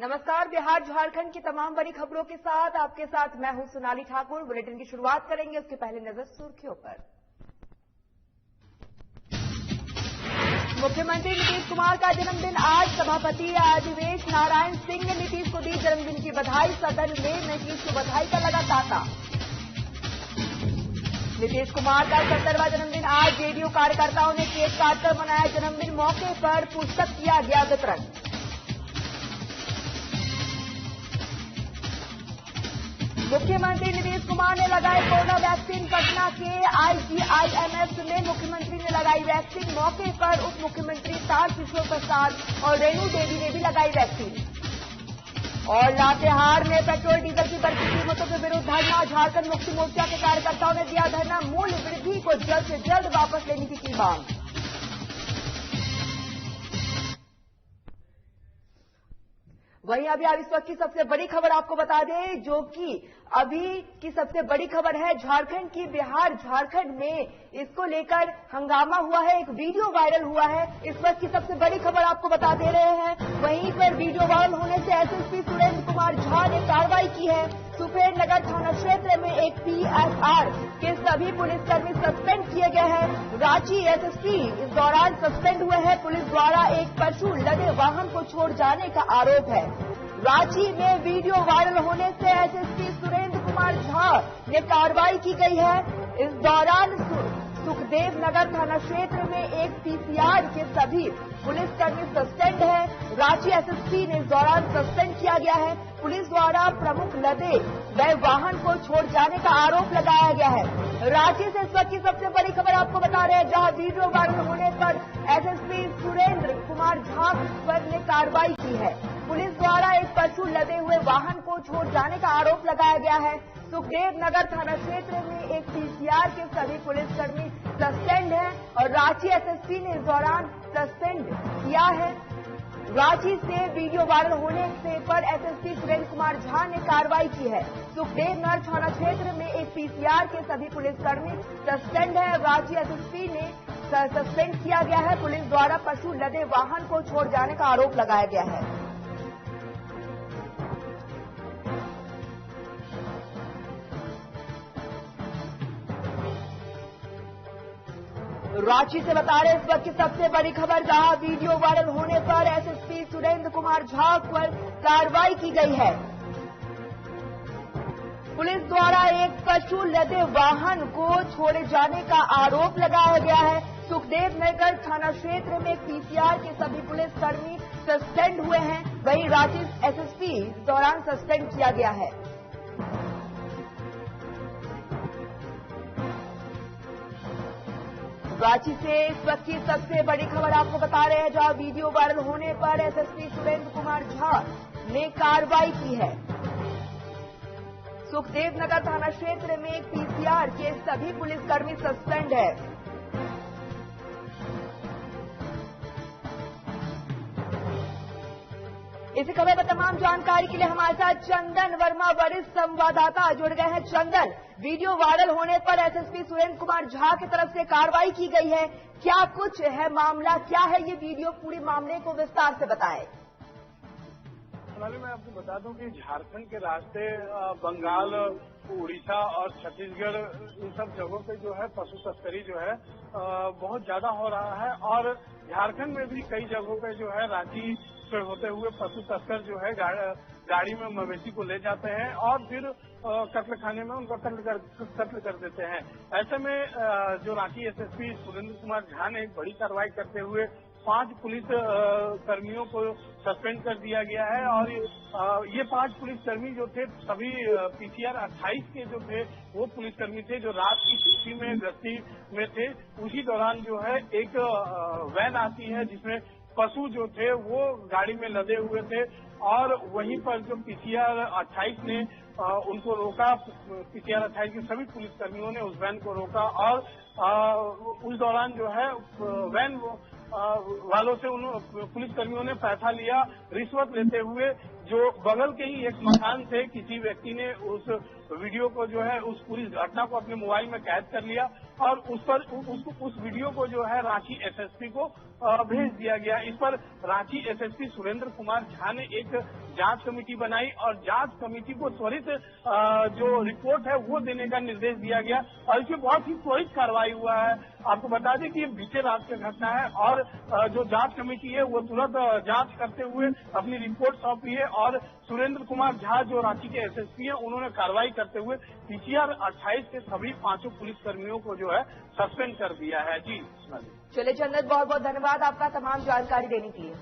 नमस्कार। बिहार झारखंड की तमाम बड़ी खबरों के साथ आपके साथ मैं हूं सोनाली ठाकुर। बुलेटिन की शुरुआत करेंगे, उसके पहले नजर सुर्खियों पर। मुख्यमंत्री नीतीश कुमार का जन्मदिन आज। सभापति अधिवेश नारायण सिंह ने नीतीश को दी जन्मदिन की बधाई। सदन में नीतीश को बधाई का लगा तांता। नीतीश कुमार का 70वां जन्मदिन आज। जेडीयू कार्यकर्ताओं ने केक काटकर मनाया जन्मदिन। मौके पर पुस्तक किया गया वितरण। मुख्यमंत्री नीतीश कुमार ने लगाई कोरोना वैक्सीन। पटना के IGIMS में मुख्यमंत्री ने लगाई वैक्सीन। मौके पर उप मुख्यमंत्री तारकिशोर प्रसाद और रेणु देवी ने भी लगाई वैक्सीन। और लातेहार में पेट्रोल डीजल की बढ़ती कीमतों के विरुद्ध धरना। झारखंड मुक्ति मोर्चा के कार्यकर्ताओं ने दिया धरना। मूल्य वृद्धि को जल्द से जल्द वापस लेने की मांग। वहीं अभी इस वक्त की सबसे बड़ी खबर आपको बता दें, जो कि अभी की सबसे बड़ी खबर है झारखंड की। बिहार झारखंड में इसको लेकर हंगामा हुआ है, एक वीडियो वायरल हुआ है। इस वक्त की सबसे बड़ी खबर आपको बता दे रहे हैं। वहीं पर वीडियो वायरल होने से एसएसपी सुरेंद्र कुमार झा ने कार्रवाई की है। सुपेर नगर थाना क्षेत्र में एक PSR के सभी पुलिसकर्मी सस्पेंड किए गए हैं। रांची एसएसपी इस दौरान सस्पेंड हुए हैं। पुलिस द्वारा एक पशु लदे वाहन को छोड़ जाने का आरोप है। रांची में वीडियो वायरल होने से एसएसपी सुरेंद्र कुमार झा ने कार्रवाई की गई है। इस दौरान सुखदेव नगर थाना क्षेत्र में एक PCR के सभी पुलिसकर्मी सस्पेंड है। रांची एसएसपी ने इस दौरान सस्पेंड किया गया है। पुलिस द्वारा प्रमुख लदे गए वाहन को छोड़ जाने का आरोप लगाया गया है। रांची से इस वक्त की सबसे बड़ी खबर आपको बता रहे हैं, जहां वीडियो वायरल होने पर एसएसपी सुरेंद्र कुमार झा पर ने कार्रवाई की है। पुलिस द्वारा एक पशु लदे हुए वाहन को छोड़ जाने का आरोप लगाया गया है। सुखदेव नगर थाना क्षेत्र में एक PCR के सभी पुलिसकर्मी सस्पेंड हैं और रांची एसएसपी ने इस दौरान सस्पेंड किया है। रांची से वीडियो वायरल होने से पर एसएसपी सुरेंद्र कुमार झा ने कार्रवाई की है। सुखदेव नगर थाना क्षेत्र में एक PCR के सभी पुलिसकर्मी सस्पेंड है। रांची एसएसपी ने सस्पेंड किया गया है। पुलिस द्वारा पशु लदे वाहन को छोड़ जाने का आरोप लगाया गया है। रांची से बता रहे इस वक्त की सबसे बड़ी खबर, जहां वीडियो वायरल होने पर एसएसपी सुरेंद्र कुमार झा पर कार्रवाई की गई है। पुलिस द्वारा एक पशु लदे वाहन को छोड़े जाने का आरोप लगाया गया है। सुखदेव नगर थाना क्षेत्र में PCR के सभी पुलिसकर्मी सस्पेंड हुए हैं। वहीं रांची एसएसपी इस दौरान सस्पेंड किया गया है। रांची से इस वक्त की सबसे बड़ी खबर आपको बता रहे हैं, जहां वीडियो वायरल होने पर एसएसपी सुरेंद्र कुमार झा ने कार्रवाई की है। सुखदेव नगर थाना क्षेत्र में एक PCR के सभी पुलिसकर्मी सस्पेंड है। इसी खबर पर तमाम जानकारी के लिए हमारे साथ चंदन वर्मा वरिष्ठ संवाददाता जुड़ गए हैं। चंदन, वीडियो वायरल होने पर एसएसपी सुरेंद्र कुमार झा की तरफ से कार्रवाई की गई है, क्या कुछ है मामला, क्या है ये वीडियो, पूरे मामले को विस्तार से बताएं। मैं आपको बता दूं कि झारखंड के रास्ते बंगाल, उड़ीसा और छत्तीसगढ़, इन सब जगहों पे जो है पशु तस्करी जो है बहुत ज्यादा हो रहा है। और झारखंड में भी कई जगहों पे जो है रांची से होते हुए पशु तस्कर जो है गाड़ी में मवेशी को ले जाते हैं और फिर कत्ल खाने में उनका कत्ल कर देते हैं। ऐसे में जो रांची एसएसपी सुरेंद्र कुमार झा ने एक बड़ी कार्रवाई करते हुए 5 पुलिस कर्मियों को सस्पेंड कर दिया गया है। और ये 5 पुलिसकर्मी जो थे सभी PCR 28 के जो थे वो पुलिसकर्मी थे जो रात की ड्यूटी में गश्ती में थे। उसी दौरान जो है एक वैन आती है जिसमें पशु जो थे वो गाड़ी में लदे हुए थे और वहीं पर जो PCR 28 ने उनको रोका। PCR 28 के सभी पुलिसकर्मियों ने उस वैन को रोका और उस दौरान जो है वैन वालों से उन पुलिसकर्मियों ने पैसा लिया रिश्वत लेते हुए। जो बगल के ही एक मकान से किसी व्यक्ति ने उस वीडियो को जो है उस पूरी घटना को अपने मोबाइल में कैद कर लिया और उस वीडियो को जो है रांची एसएसपी को भेज दिया गया। इस पर रांची एसएसपी सुरेंद्र कुमार झा ने एक जांच कमेटी बनाई और जांच कमेटी को त्वरित जो रिपोर्ट है वो देने का निर्देश दिया गया और इसमें बहुत ही त्वरित कार्रवाई हुआ है। आपको बता दें कि ये बीते रात की घटना है और जो जांच कमेटी है वो तुरंत जांच करते हुए अपनी रिपोर्ट सौंपी है और सुरेंद्र कुमार झा जो रांची के एसएसपी हैं उन्होंने कार्रवाई करते हुए पीसीआर 28 के सभी 5 पुलिसकर्मियों को जो है सस्पेंड कर दिया है। जी चलिए जन्नत, बहुत बहुत धन्यवाद आपका तमाम जानकारी देने के लिए।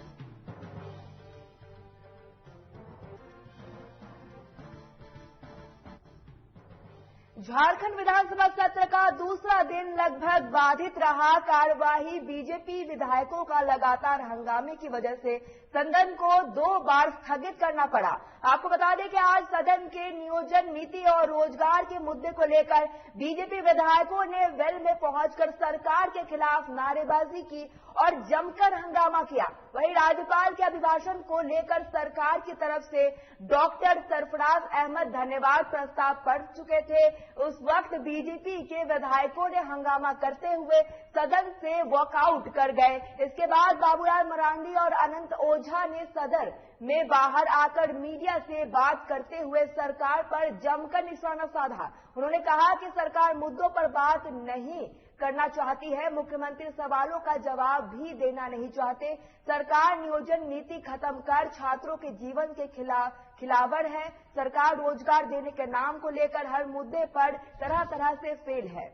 झारखंड विधानसभा सत्र का दूसरा दिन लगभग बाधित रहा। कार्यवाही बीजेपी विधायकों का लगातार हंगामे की वजह से सदन को 2 बार स्थगित करना पड़ा। आपको बता दें कि आज सदन के नियोजन नीति और रोजगार के मुद्दे को लेकर बीजेपी विधायकों ने वेल में पहुंचकर सरकार के खिलाफ नारेबाजी की और जमकर हंगामा किया। वहीं राज्यपाल के अभिभाषण को लेकर सरकार की तरफ से डॉक्टर सरफराज अहमद धन्यवाद प्रस्ताव पढ़ चुके थे। उस वक्त बीजेपी के विधायकों ने हंगामा करते हुए सदन से वॉकआउट कर गए। इसके बाद बाबूलाल मरांडी और अनंत ओझा ने सदन में बाहर आकर मीडिया से बात करते हुए सरकार पर जमकर निशाना साधा। उन्होंने कहा कि सरकार मुद्दों पर बात नहीं करना चाहती है, मुख्यमंत्री सवालों का जवाब भी देना नहीं चाहते। सरकार नियोजन नीति खत्म कर छात्रों के जीवन के खिलाफड़ है। सरकार रोजगार देने के नाम को लेकर हर मुद्दे पर तरह तरह से फेल है।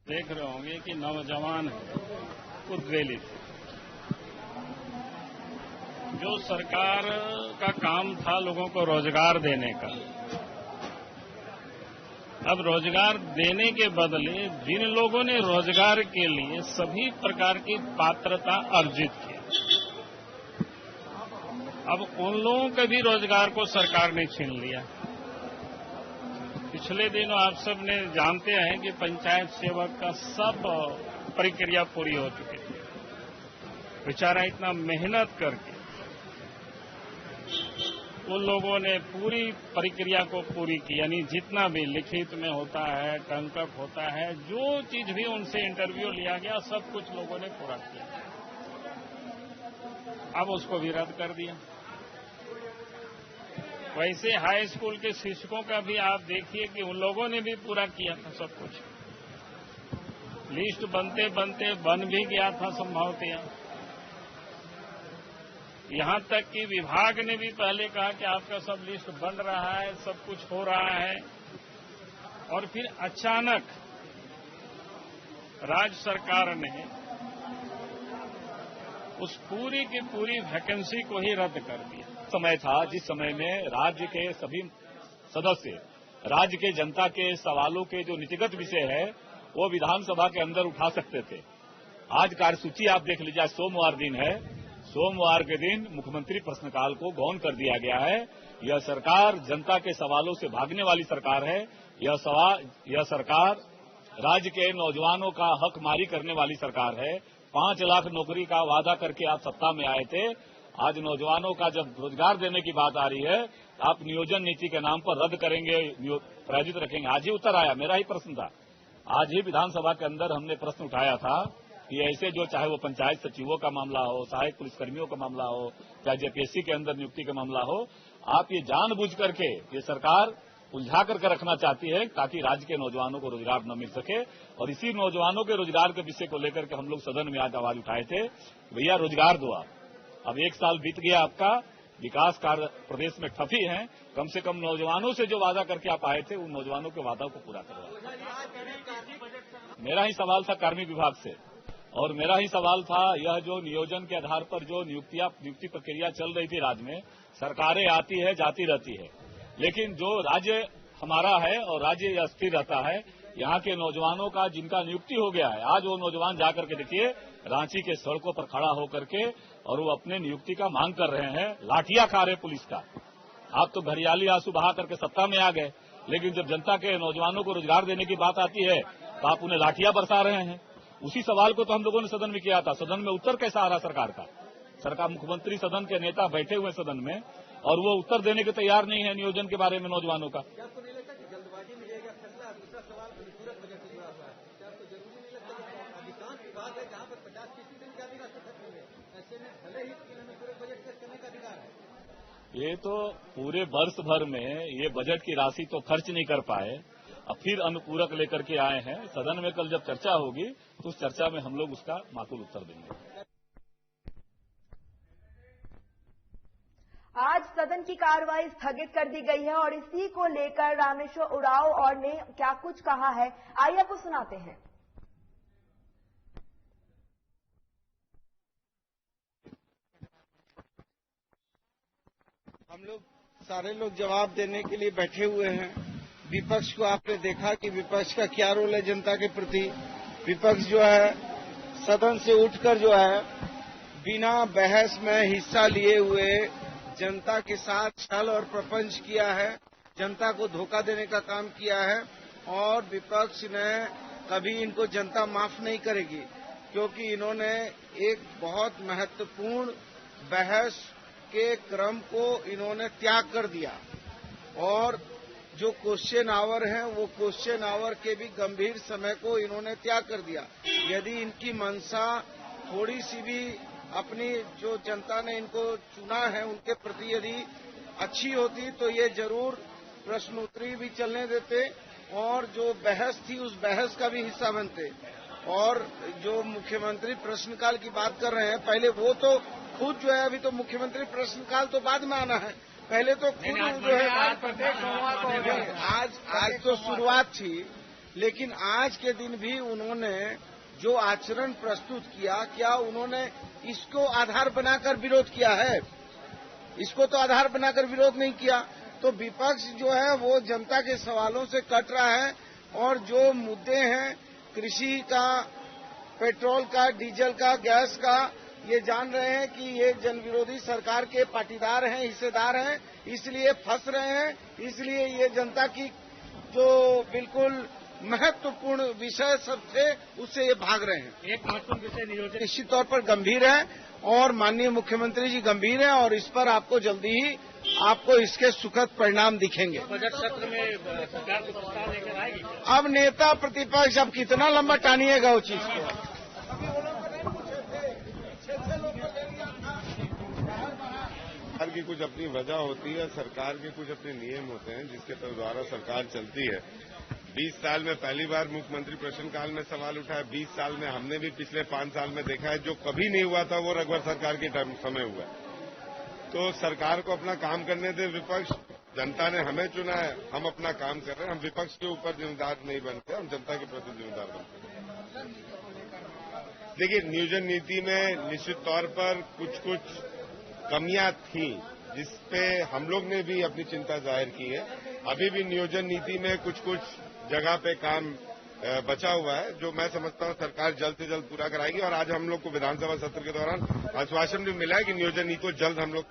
देख रहे होंगे कि नौजवान उद्वेलित, जो सरकार का काम था लोगों को रोजगार देने का, अब रोजगार देने के बदले जिन लोगों ने रोजगार के लिए सभी प्रकार की पात्रता अर्जित की, अब उन लोगों के भी रोजगार को सरकार ने छीन लिया। पिछले दिनों आप सब ने जानते हैं कि पंचायत सेवक का सब प्रक्रिया पूरी हो चुकी थी। बेचारा इतना मेहनत करके उन लोगों ने पूरी प्रक्रिया को पूरी की, यानी जितना भी लिखित में होता है, टंकक होता है, जो चीज भी उनसे इंटरव्यू लिया गया सब कुछ लोगों ने पूरा किया। अब उसको भी रद्द कर दिया। वैसे हाई स्कूल के शिक्षकों का भी आप देखिए कि उन लोगों ने भी पूरा किया था सब कुछ। लिस्ट बनते बनते बन भी गया था संभवतः। यहां तक कि विभाग ने भी पहले कहा कि आपका सब लिस्ट बन रहा है, सब कुछ हो रहा है, और फिर अचानक राज्य सरकार ने उस पूरी की पूरी वैकेंसी को ही रद्द कर दिया। समय था जिस समय में राज्य के सभी सदस्य राज्य के जनता के सवालों के जो नीतिगत विषय है वो विधानसभा के अंदर उठा सकते थे। आज कार्यसूची आप देख लीजिए, सोमवार दिन है, सोमवार के दिन मुख्यमंत्री प्रश्नकाल को गौण कर दिया गया है। यह सरकार जनता के सवालों से भागने वाली सरकार है। यह सरकार राज्य के नौजवानों का हक मारी करने वाली सरकार है। 5 लाख नौकरी का वादा करके आप सत्ता में आए थे। आज नौजवानों का जब रोजगार देने की बात आ रही है, आप नियोजन नीति के नाम पर रद्द करेंगे, प्रायोजित रखेंगे। आज ही उत्तर आया, मेरा ही प्रश्न था। आज ही विधानसभा के अंदर हमने प्रश्न उठाया था कि ऐसे जो चाहे वो पंचायत सचिवों का मामला हो, सहायक पुलिसकर्मियों का मामला हो, चाहे जेपीएससी के अंदर नियुक्ति का मामला हो, आप ये जानबूझ करके ये सरकार उलझा करके रखना चाहती है ताकि राज्य के नौजवानों को रोजगार न मिल सके। और इसी नौजवानों के रोजगार के विषय को लेकर के हम लोग सदन में आज आवाज उठाए थे, भैया रोजगार दो। अब 1 साल बीत गया, आपका विकास कार्य प्रदेश में ठप ही है। कम से कम नौजवानों से जो वादा करके आप आए थे उन नौजवानों के वादा को पूरा करवा। मेरा ही सवाल था कार्मिक विभाग से, और मेरा ही सवाल था यह जो नियोजन के आधार पर जो नियुक्ति प्रक्रिया चल रही थी राज्य में, सरकारें आती है जाती रहती है, लेकिन जो राज्य हमारा है और राज्य अस्थिर रहता है, यहाँ के नौजवानों का जिनका नियुक्ति हो गया है, आज वो नौजवान जाकर के देखिए रांची के सड़कों पर खड़ा होकर के और वो अपने नियुक्ति का मांग कर रहे हैं, लाठियां खा रहे पुलिस का। आप तो घरियाली आंसू बहा करके सत्ता में आ गए, लेकिन जब जनता के नौजवानों को रोजगार देने की बात आती है तो आप उन्हें लाठियां बरसा रहे हैं। उसी सवाल को तो हम लोगों ने सदन में किया था। सदन में उत्तर कैसा आ रहा सरकार का? सरकार मुख्यमंत्री सदन के नेता बैठे हुए सदन में और वो उत्तर देने के तैयार नहीं है नियोजन के बारे में नौजवानों का। ये तो पूरे वर्ष भर में ये बजट की राशि तो खर्च नहीं कर पाए, अब फिर अनुपूरक लेकर के आए हैं। सदन में कल जब चर्चा होगी तो उस चर्चा में हम लोग उसका माकूल उत्तर देंगे। आज सदन की कार्रवाई स्थगित कर दी गई है और इसी को लेकर रामेश्वर उरांव और ने क्या कुछ कहा है, आइए आपको सुनाते हैं। हम लोग सारे लोग जवाब देने के लिए बैठे हुए हैं। विपक्ष को आपने देखा कि विपक्ष का क्या रोल है जनता के प्रति। विपक्ष जो है सदन से उठकर जो है बिना बहस में हिस्सा लिए हुए जनता के साथ छल और प्रपंच किया है, जनता को धोखा देने का काम किया है। और विपक्ष ने कभी इनको जनता माफ नहीं करेगी, क्योंकि इन्होंने एक बहुत महत्वपूर्ण बहस के क्रम को इन्होंने त्याग कर दिया और जो क्वेश्चन आवर है वो क्वेश्चन आवर के भी गंभीर समय को इन्होंने त्याग कर दिया। यदि इनकी मंशा थोड़ी सी भी अपनी जो जनता ने इनको चुना है उनके प्रति यदि अच्छी होती तो ये जरूर प्रश्नोत्तरी भी चलने देते और जो बहस थी उस बहस का भी हिस्सा बनते। और जो मुख्यमंत्री प्रश्नकाल की बात कर रहे हैं, पहले वो तो खुद जो है, अभी तो मुख्यमंत्री प्रश्नकाल तो बाद में आना है, पहले तो खुद जो है आज तो शुरुआत थी, लेकिन आज के दिन भी उन्होंने जो आचरण प्रस्तुत किया, क्या उन्होंने इसको आधार बनाकर विरोध किया है? इसको तो आधार बनाकर विरोध नहीं किया। तो विपक्ष जो है वो जनता के सवालों से कट रहा है और जो मुद्दे हैं कृषि का, पेट्रोल का, डीजल का, गैस का, ये जान रहे हैं कि ये जनविरोधी सरकार के पाटीदार हैं, हिस्सेदार हैं, इसलिए फंस रहे हैं। इसलिए ये जनता की जो बिल्कुल महत्वपूर्ण विषय सब थे उससे ये भाग रहे हैं। एक महत्वपूर्ण विषय नियोजन निश्चित तौर पर गंभीर है और माननीय मुख्यमंत्री जी गंभीर हैं और इस पर आपको जल्दी ही आपको इसके सुखद परिणाम दिखेंगे। बजट सत्र में सरकार को प्रस्ताव लेकर आएगी। अब नेता प्रतिपक्ष अब कितना लंबा टानिएगा उस चीज को। सरकार की कुछ अपनी वजह होती है, सरकार के कुछ अपने नियम होते हैं जिसके द्वारा सरकार चलती है। 20 साल में पहली बार मुख्यमंत्री प्रश्नकाल में सवाल उठाया। 20 साल में हमने भी पिछले 5 साल में देखा है, जो कभी नहीं हुआ था वो रघुवर सरकार के समय हुआ है। तो सरकार को अपना काम करने दे विपक्ष। जनता ने हमें चुना है, हम अपना काम कर रहे हैं। हम विपक्ष के ऊपर जिम्मेदार नहीं बनते, हम जनता के प्रति जिम्मेदार बनते हैं। देखिए, नियोजन नीति में निश्चित तौर पर कुछ कुछ कमियां थी जिसपे हम लोग ने भी अपनी चिंता जाहिर की है। अभी भी नियोजन नीति में कुछ कुछ जगह पे काम बचा हुआ है, जो मैं समझता हूं सरकार जल्द से जल्द पूरा कराएगी। और आज हम लोग को विधानसभा सत्र के दौरान आश्वासन भी मिला है कि नियोजन नीति को जल्द हम लोग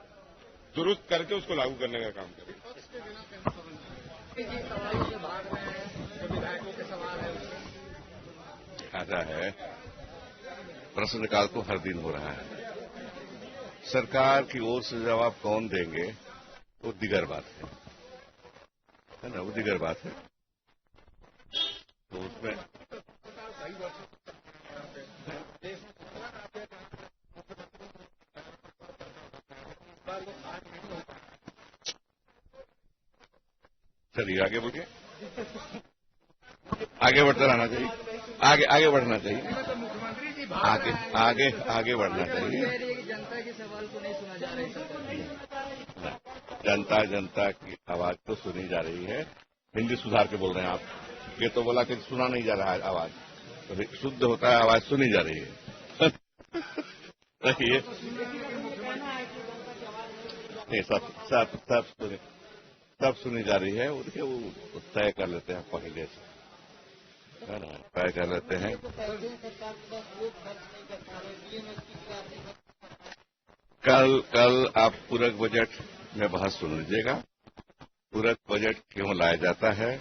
दुरुस्त करके उसको लागू करने का काम करेंगे। ऐसा है, प्रश्नकाल तो हर दिन हो रहा है। सरकार की ओर से जवाब कौन देंगे वो दिगर बात है ना, वो दिगर बात है। तो उसमें चलिए आगे बढ़िए, आगे बढ़ते रहना चाहिए, आगे बढ़ना चाहिए, आगे बढ़ना चाहिए। जनता के सवाल को नहीं सुना जा रहा है। जनता की आवाज तो सुनी जा रही है। हिंदी सुधार के बोल रहे हैं आप, ये तो बोला कि सुना नहीं जा रहा है आवाज, तो शुद्ध होता है, आवाज सुनी जा रही है। देखिए नहीं, सब सुनी जा रही है। उनके वो तय कर लेते हैं पहले से, है ना, तय कर लेते हैं। कल आप पूरक बजट में बहस सुन लीजिएगा। पूरक बजट क्यों लाया जाता है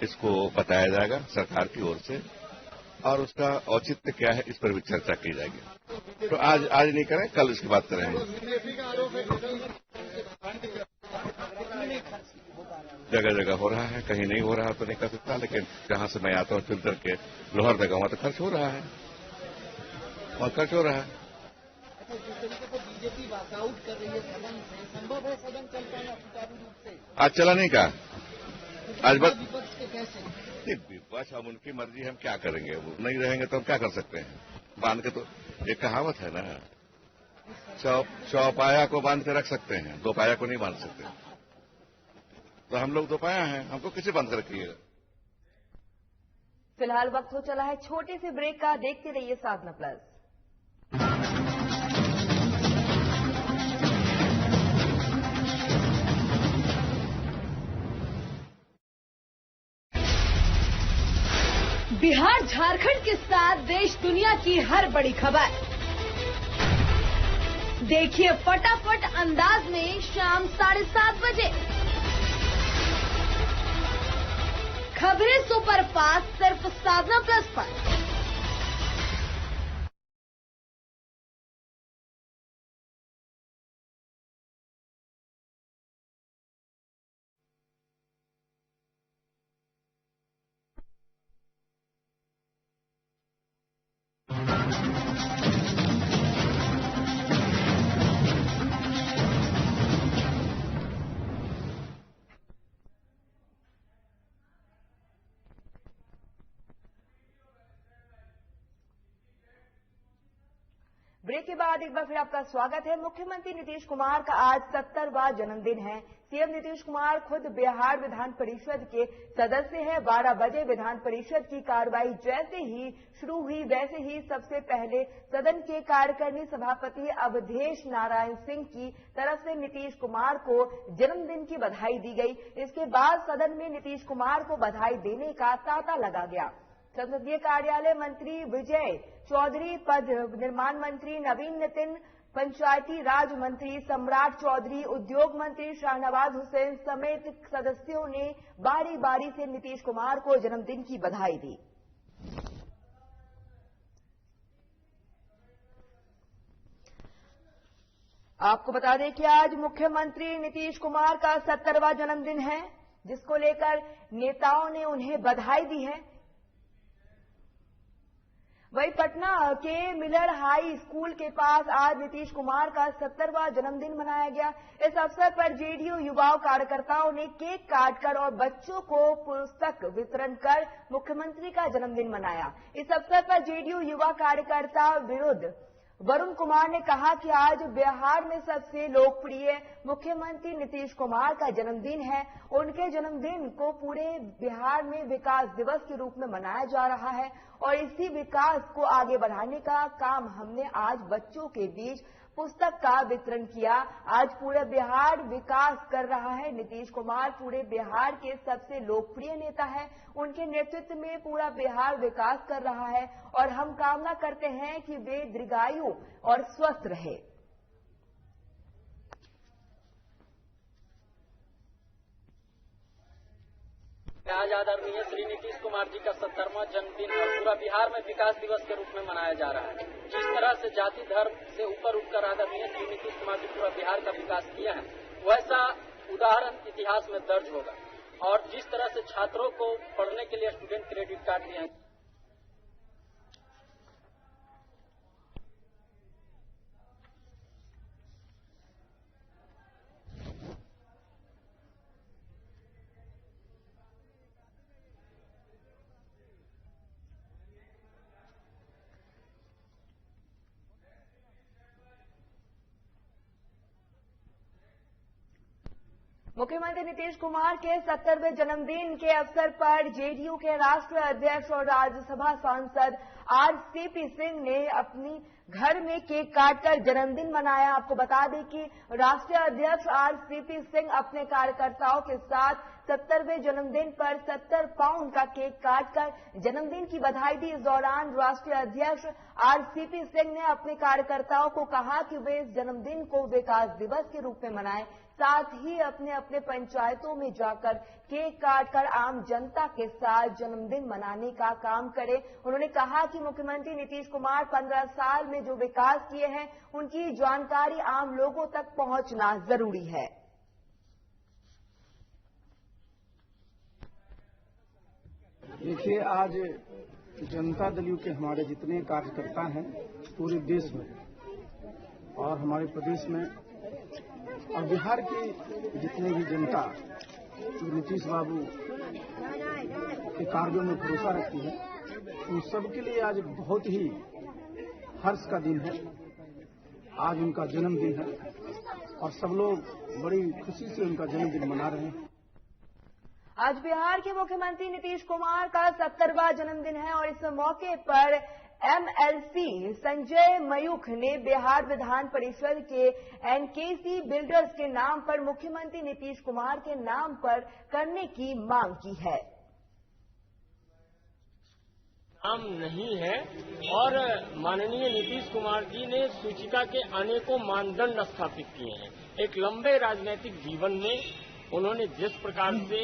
इसको बताया जाएगा सरकार की ओर से, और उसका औचित्य क्या है इस पर भी चर्चा की जाएगी। तो आज नहीं करें, कल इसकी बात करेंगे। जगह जगह हो रहा है, कहीं नहीं हो रहा तो नहीं कर सकता, लेकिन जहां से मैं आता हूं चुन करके लोहर जगह वहां तो खर्च हो रहा है। और कट हो रहा है। अच्छा, जिस तरीके से बीजेपी वॉकआउट कर रही है सदन से, संभव है सदन चल पाना सुचारू रूप से? आज चला नहीं का आज बस विपक्ष के कैसे? विपक्ष हम उनकी मर्जी, हम क्या करेंगे? वो नहीं रहेंगे तो हम क्या कर सकते हैं? बांध के तो एक कहावत है ना, चौपाया को बांध के रख सकते हैं, दो पाया को नहीं बांध सकते। तो हम लोग दो पाया हैं, हमको किसे बंद कर रखिएगा? फिलहाल वक्त हो चला है छोटे से ब्रेक का। देखते रहिए साधना प्लस। बिहार झारखंड के साथ देश दुनिया की हर बड़ी खबर देखिए फटाफट अंदाज में शाम 7:30 बजे। खबरें सुपरफास्ट सिर्फ साधना प्लस पर। ब्रेक के बाद एक बार फिर आपका स्वागत है। मुख्यमंत्री नीतीश कुमार का आज 70वां जन्मदिन है। सीएम नीतीश कुमार खुद बिहार विधान परिषद के सदस्य हैं। 12 बजे विधान परिषद की कार्रवाई जैसे ही शुरू हुई वैसे ही सबसे पहले सदन के कार्यकारिणी सभापति अवधेश नारायण सिंह की तरफ से नीतीश कुमार को जन्मदिन की बधाई दी गई। इसके बाद सदन में नीतीश कुमार को बधाई देने का तांता लगा गया। संसदीय कार्यालय मंत्री विजय चौधरी, पद निर्माण मंत्री नवीन नितिन, पंचायती राज मंत्री सम्राट चौधरी, उद्योग मंत्री शाहनवाज हुसैन समेत सदस्यों ने बारी बारी से नीतीश कुमार को जन्मदिन की बधाई दी। आपको बता दें कि आज मुख्यमंत्री नीतीश कुमार का 70वां जन्मदिन है, जिसको लेकर नेताओं ने उन्हें बधाई दी है। वहीं पटना के मिलर हाई स्कूल के पास आज नीतीश कुमार का 70वां जन्मदिन मनाया गया। इस अवसर पर जेडीयू युवा कार्यकर्ताओं ने केक काटकर और बच्चों को पुस्तक वितरण कर मुख्यमंत्री का जन्मदिन मनाया। इस अवसर पर जेडीयू युवा कार्यकर्ता विरुद्ध वरुण कुमार ने कहा कि आज बिहार में सबसे लोकप्रिय मुख्यमंत्री नीतीश कुमार का जन्मदिन है। उनके जन्मदिन को पूरे बिहार में विकास दिवस के रूप में मनाया जा रहा है और इसी विकास को आगे बढ़ाने का काम हमने आज बच्चों के बीच पुस्तक का वितरण किया। आज पूरा बिहार विकास कर रहा है। नीतीश कुमार पूरे बिहार के सबसे लोकप्रिय नेता है। उनके नेतृत्व में पूरा बिहार विकास कर रहा है और हम कामना करते हैं कि वे दीर्घायु और स्वस्थ रहे। आज आदरणीय श्री नीतीश कुमार जी का 70वां जन्मदिन और पूरा बिहार में विकास दिवस के रूप में मनाया जा रहा है। जिस तरह से जाति धर्म से ऊपर उठकर आदरणीय श्री नीतीश कुमार जी पूरा बिहार का विकास किया है, वैसा उदाहरण इतिहास में दर्ज होगा। और जिस तरह से छात्रों को पढ़ने के लिए स्टूडेंट क्रेडिट कार्ड दिए हैं, मुख्यमंत्री नीतीश कुमार के 70वें जन्मदिन के अवसर पर जेडीयू के राष्ट्रीय अध्यक्ष और राज्यसभा सांसद आरसीपी सिंह ने अपनी घर में केक काटकर जन्मदिन मनाया। आपको बता दें कि राष्ट्रीय अध्यक्ष आरसीपी सिंह अपने कार्यकर्ताओं के साथ 70वें जन्मदिन पर 70 पाउंड का केक काटकर जन्मदिन की बधाई दी। इस दौरान राष्ट्रीय अध्यक्ष आरसीपी सिंह ने अपने कार्यकर्ताओं को कहा कि वे इस जन्मदिन को विकास दिवस के रूप में मनाएं, साथ ही अपने अपने पंचायतों में जाकर केक काटकर आम जनता के साथ जन्मदिन मनाने का काम करें। उन्होंने कहा कि मुख्यमंत्री नीतीश कुमार 15 साल में जो विकास किए हैं उनकी जानकारी आम लोगों तक पहुंचना जरूरी है। देखिए, आज जनता दल के हमारे जितने कार्यकर्ता हैं पूरे देश में और हमारे प्रदेश में और बिहार की जितने भी जनता नीतीश बाबू के कार्यों में भरोसा रखती है, उन सबके लिए आज बहुत ही हर्ष का दिन है। आज उनका जन्मदिन है और सब लोग बड़ी खुशी से उनका जन्मदिन मना रहे हैं। आज बिहार के मुख्यमंत्री नीतीश कुमार का 70वां जन्मदिन है और इस मौके पर एमएलसी संजय मयूख ने बिहार विधान परिषद के एनकेसी बिल्डर्स के नाम पर मुख्यमंत्री नीतीश कुमार के नाम पर करने की मांग की है। नाम नहीं है और माननीय नीतीश कुमार जी ने सूचिका के अनेकों मानदंड स्थापित किए हैं। एक लंबे राजनीतिक जीवन में उन्होंने जिस प्रकार से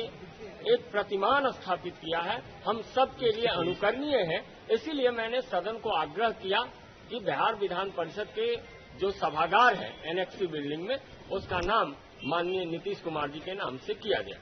एक प्रतिमान स्थापित किया है, हम सब के लिए अनुकरणीय है। इसीलिए मैंने सदन को आग्रह किया कि बिहार विधान परिषद के जो सभागार है एनएक्सी बिल्डिंग में, उसका नाम माननीय नीतीश कुमार जी के नाम से किया जाए।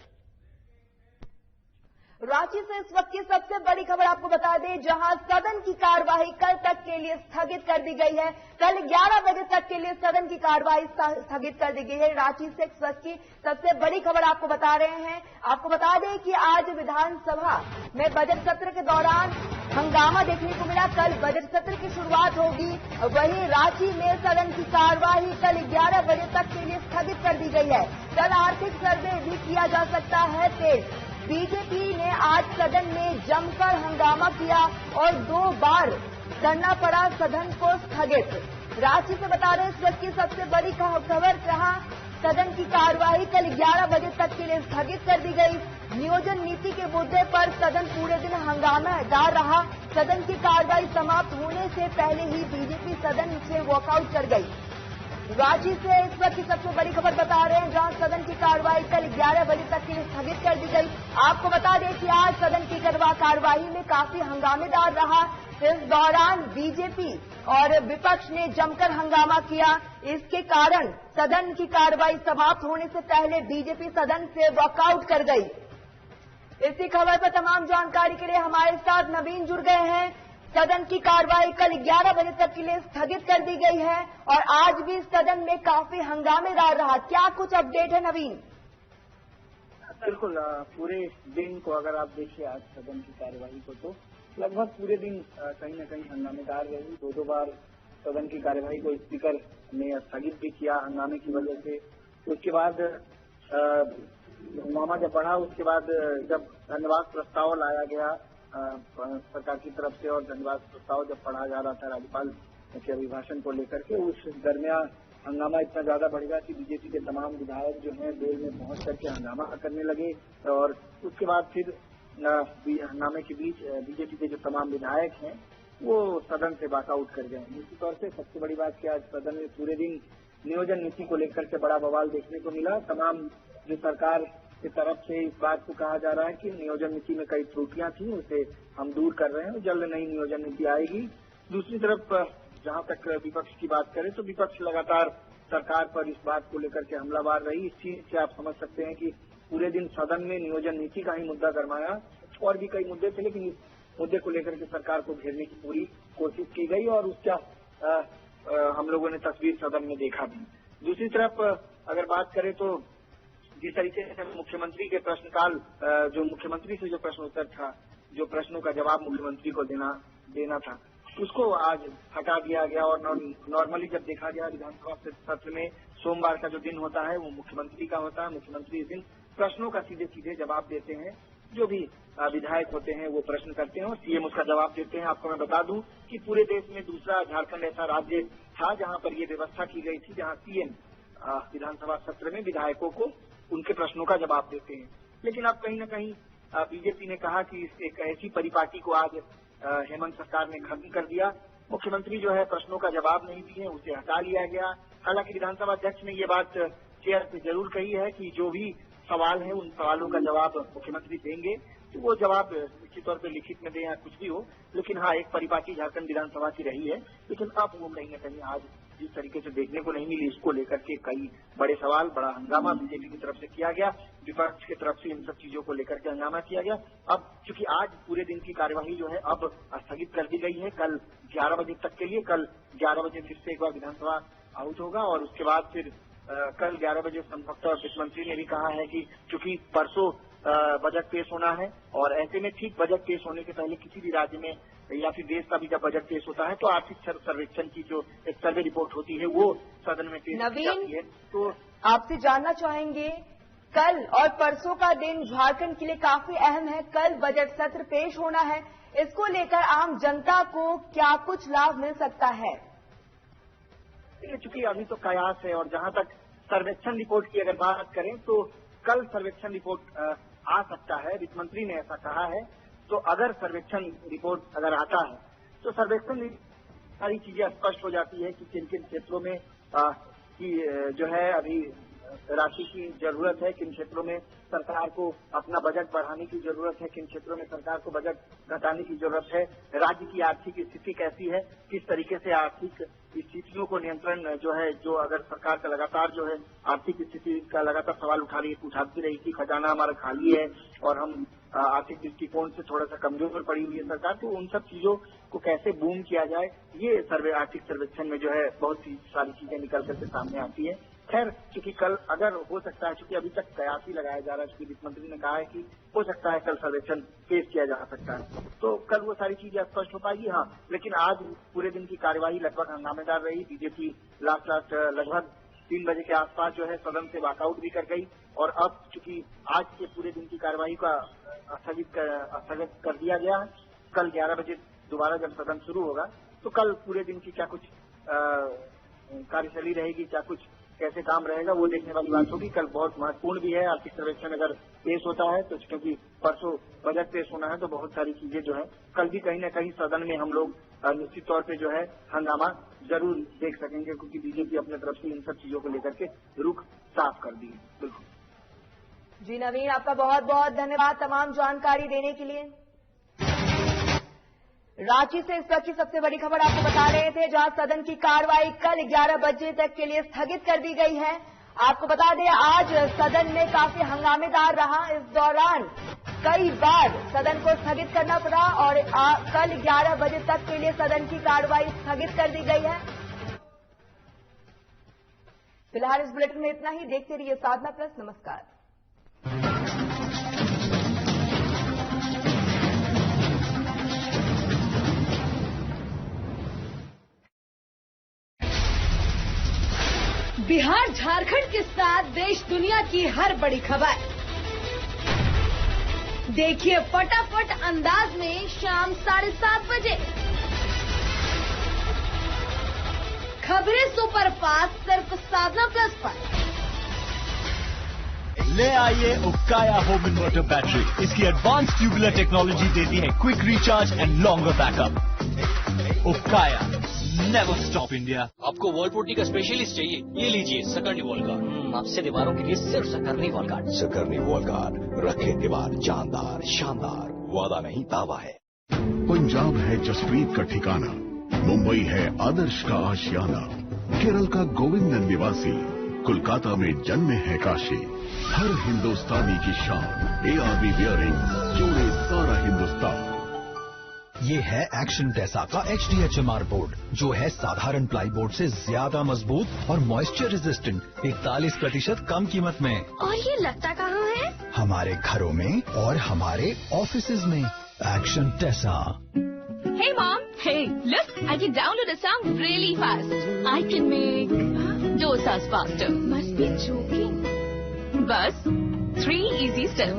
रांची से इस वक्त की सबसे बड़ी खबर आपको बता दें, जहां सदन की कार्यवाही कल तक के लिए स्थगित कर दी गई है। कल 11 बजे तक के लिए सदन की कार्यवाही स्थगित कर दी गई है। रांची से इस वक्त की सबसे बड़ी खबर आपको बता रहे हैं। आपको बता दें कि आज विधानसभा में बजट सत्र के दौरान हंगामा देखने को मिला। कल बजट सत्र की शुरुआत होगी, वहीं रांची में सदन की कार्यवाही कल 11 बजे तक के लिए स्थगित कर दी गई है। कल आर्थिक सर्वे भी किया जा सकता है तेज। बीजेपी ने आज सदन में जमकर हंगामा किया और 2 बार करना पड़ा सदन को स्थगित। रांची से बता रहे इस वक्त की सबसे बड़ी खबर, जहां सदन की कार्यवाही कल 11 बजे तक के लिए स्थगित कर दी गई। नियोजन नीति के मुद्दे पर सदन पूरे दिन हंगामेदार रहा। सदन की कार्यवाही समाप्त होने से पहले ही बीजेपी सदन से वॉकआउट कर गई। रांची से इस वक्त की सबसे बड़ी खबर बता रहे हैं, जहां सदन की कार्यवाही कल 11 बजे तक के लिए स्थगित कर दी गई। आपको बता दें कि आज सदन की कार्यवाही में काफी हंगामेदार रहा। इस दौरान बीजेपी और विपक्ष ने जमकर हंगामा किया। इसके कारण सदन की कार्यवाही समाप्त होने से पहले बीजेपी सदन से वॉकआउट कर गई। इसी खबर पर तमाम जानकारी के लिए हमारे साथ नवीन जुड़ गए हैं। सदन की कार्यवाही कल 11 बजे तक के लिए स्थगित कर दी गई है और आज भी सदन में काफी हंगामेदार रहा। क्या कुछ अपडेट है नवीन? बिल्कुल, पूरे दिन को अगर आप देखिए आज सदन की कार्यवाही को, तो लगभग पूरे दिन कहीं न कहीं हंगामेदार रही। 2 बार सदन की कार्यवाही को स्पीकर ने स्थगित भी किया हंगामे की वजह से। उसके बाद हंगामा जब बढ़ा, उसके बाद जब धन्यवाद प्रस्ताव लाया गया सरकार की तरफ से और धन्यवाद प्रस्ताव जब पढ़ा जा रहा था राज्यपाल के अभिभाषण को लेकर के, उस दरमियान हंगामा इतना ज्यादा बढ़ गया कि बीजेपी के तमाम विधायक जो हैं बेल में पहुंच करके हंगामा करने लगे और उसके बाद फिर हंगामे के बीच बीजेपी के जो तमाम विधायक हैं वो सदन से वॉकआउट कर गए। निश्चित तौर से सबसे बड़ी बात कि आज सदन में पूरे दिन नियोजन नीति को लेकर के बड़ा बवाल देखने को मिला। तमाम जो सरकार की तरफ से इस बात को कहा जा रहा है कि नियोजन नीति में कई त्रुटियां थी, उसे हम दूर कर रहे हैं, जल्द नई नियोजन नीति आएगी। दूसरी तरफ जहां तक विपक्ष की बात करें तो विपक्ष लगातार सरकार पर इस बात को लेकर के हमलावर रही। इस चीज से आप समझ सकते हैं कि पूरे दिन सदन में नियोजन नीति का ही मुद्दा गरमाया। और भी कई मुद्दे थे, लेकिन इस मुद्दे को लेकर के सरकार को घेरने की पूरी कोशिश की गई और उसका हम लोगों ने तस्वीर सदन में देखा भी। दूसरी तरफ अगर बात करें तो जिस तरीके से मुख्यमंत्री के प्रश्नकाल, जो मुख्यमंत्री से जो प्रश्न उत्तर था, जो प्रश्नों का जवाब मुख्यमंत्री को देना था, उसको आज हटा दिया गया। और नॉर्मली जब देखा गया विधानसभा सत्र में सोमवार का जो दिन होता है वो मुख्यमंत्री का होता है। मुख्यमंत्री इस दिन प्रश्नों का सीधे सीधे जवाब देते हैं। जो भी विधायक होते हैं वो प्रश्न करते हैं और सीएम उसका जवाब देते हैं। आपको मैं बता दूं कि पूरे देश में दूसरा झारखंड ऐसा राज्य था जहां पर ये व्यवस्था की गई थी, जहां सीएम विधानसभा सत्र में विधायकों को उनके प्रश्नों का जवाब देते हैं। लेकिन अब कहीं न कहीं बीजेपी ने कहा कि एक ऐसी परिपाटी को आज हेमंत सरकार ने खत्म कर दिया। मुख्यमंत्री जो है प्रश्नों का जवाब नहीं दिए, उसे हटा लिया गया। हालांकि विधानसभा अध्यक्ष ने ये बात चेयर पे जरूर कही है कि जो भी सवाल है उन सवालों का जवाब मुख्यमंत्री देंगे। तो वो जवाब निश्चित तौर पर लिखित में दें या कुछ भी हो, लेकिन हाँ, एक परिपाटी झारखंड विधानसभा की रही है। लेकिन अब वो कहीं न कहीं आज जिस तरीके से देखने को नहीं मिली, इसको लेकर के कई बड़े सवाल, बड़ा हंगामा बीजेपी की तरफ से किया गया, विपक्ष की तरफ से इन सब चीजों को लेकर के हंगामा किया गया। अब चूंकि आज पूरे दिन की कार्यवाही जो है अब स्थगित कर दी गई है कल 11 बजे तक के लिए। कल 11 बजे फिर से एक बार विधानसभा आउट होगा और उसके बाद फिर कल 11 बजे संभवतः वित्त मंत्री ने भी कहा है कि चूंकि परसों बजट पेश होना है और ऐसे में ठीक बजट पेश होने के पहले किसी भी राज्य में या फिर देश का भी जब बजट पेश होता है तो आर्थिक सर्वेक्षण की जो एक सर्वे रिपोर्ट होती है वो सदन में पेश की जाती है। तो आपसे जानना चाहेंगे, कल और परसों का दिन झारखंड के लिए काफी अहम है। कल बजट सत्र पेश होना है, इसको लेकर आम जनता को क्या कुछ लाभ मिल सकता है? चूंकि अभी तो कयास है और जहां तक सर्वेक्षण रिपोर्ट की अगर बात करें तो कल सर्वेक्षण रिपोर्ट आ सकता है, वित्त मंत्री ने ऐसा कहा है। तो अगर सर्वेक्षण रिपोर्ट अगर आता है तो सर्वेक्षण सारी चीजें स्पष्ट हो जाती है कि किन किन क्षेत्रों में की जो है अभी राशि की जरूरत है, किन क्षेत्रों में सरकार को अपना बजट बढ़ाने की जरूरत है, किन क्षेत्रों में सरकार को बजट घटाने की जरूरत है, राज्य की आर्थिक स्थिति कैसी है, किस तरीके से आर्थिक स्थितियों को नियंत्रण जो है, जो अगर सरकार का लगातार जो है आर्थिक स्थिति का लगातार सवाल उठाती रही कि खजाना हमारा खाली है और हम आर्थिक दृष्टिकोण से थोड़ा सा कमजोर पड़ी हुई है सरकार, तो उन सब चीजों को कैसे बूम किया जाए, ये आर्थिक सर्वेक्षण में जो है बहुत सी सारी चीजें निकल करके सामने आती है। खैर, चूंकि कल अगर हो सकता है, चूंकि अभी तक कयास ही लगाया जा रहा है, चूंकि वित्त मंत्री ने कहा है कि हो सकता है कल सर्वेक्षण पेश किया जा सकता है, तो कल वो सारी चीजें स्पष्ट हो पाएगी। हाँ, लेकिन आज पूरे दिन की कार्यवाही लगभग हंगामेदार रही। बीजेपी लगभग 3 बजे के आसपास जो है सदन से वॉकआउट भी कर गई और अब चूंकि आज के पूरे दिन की कार्यवाही का स्थगित कर दिया गया है। कल 11 बजे दोबारा जब सदन शुरू होगा तो कल पूरे दिन की क्या कुछ कार्यशैली रहेगी, क्या कुछ कैसे काम रहेगा, वो देखने वाली बात होगी। कल बहुत महत्वपूर्ण भी है, आर्थिक सर्वेक्षण अगर पेश होता है तो क्योंकि परसों बजट पेश होना है तो बहुत सारी चीजें जो है कल भी कहीं न कहीं सदन में हम लोग निश्चित तौर पे जो है हंगामा जरूर देख सकेंगे, क्योंकि बीजेपी अपने तरफ से इन सब चीजों को लेकर के रुख साफ कर दी है। बिल्कुल जी नवीन, आपका बहुत बहुत धन्यवाद तमाम जानकारी देने के लिए। रांची से इस वक्त की सबसे बड़ी खबर आपको बता रहे थे, जहां सदन की कार्रवाई कल 11 बजे तक के लिए स्थगित कर दी गई है। आपको बता दें, आज सदन में काफी हंगामेदार रहा। इस दौरान कई बार सदन को स्थगित करना पड़ा और कल 11 बजे तक के लिए सदन की कार्रवाई स्थगित कर दी गई है। फिलहाल इस बुलेटिन में इतना ही। देखते रहिए साधना प्लस। नमस्कार। बिहार झारखंड के साथ देश दुनिया की हर बड़ी खबर देखिए फटाफट अंदाज में शाम 7:30 बजे। खबरें सुपरफास्ट सिर्फ साधना प्लस पर। ले आइए उक्काया होम इन्वर्टर बैटरी। इसकी एडवांस ट्यूबुलर टेक्नोलॉजी देती है quick recharge and longer backup. उक्काया, नेवर स्टॉप इंडिया। आपको वॉलपुट्टी का स्पेशलिस्ट चाहिए, ये लीजिए सकरनी वॉल गार्ड। आपसे दीवारों के लिए सिर्फ Sakarni wall guard. Sakarni wall guard रखे दीवार जानदार शानदार, वादा नहीं दावा है। पंजाब है जसप्रीत का ठिकाना, मुंबई है आदर्श का आशियाना, केरल का गोविंदन निवासी, कोलकाता में जन्मे है काशी। हर हिंदुस्तानी की शान ARB बियरिंग जोड़े सारा हिंदुस्तान। ये है एक्शन टेसा का HDHMR बोर्ड, जो है साधारण प्लाई बोर्ड से ज्यादा मजबूत और मॉइस्चर रेजिस्टेंट, 41% कम कीमत में। और ये लगता कहाँ है? हमारे घरों में और हमारे ऑफिसेज में। Action Tesa. Hey mom, hey, look, I can download a song really fast. I can make dosas faster. Must be joking. Bus, 3 easy steps.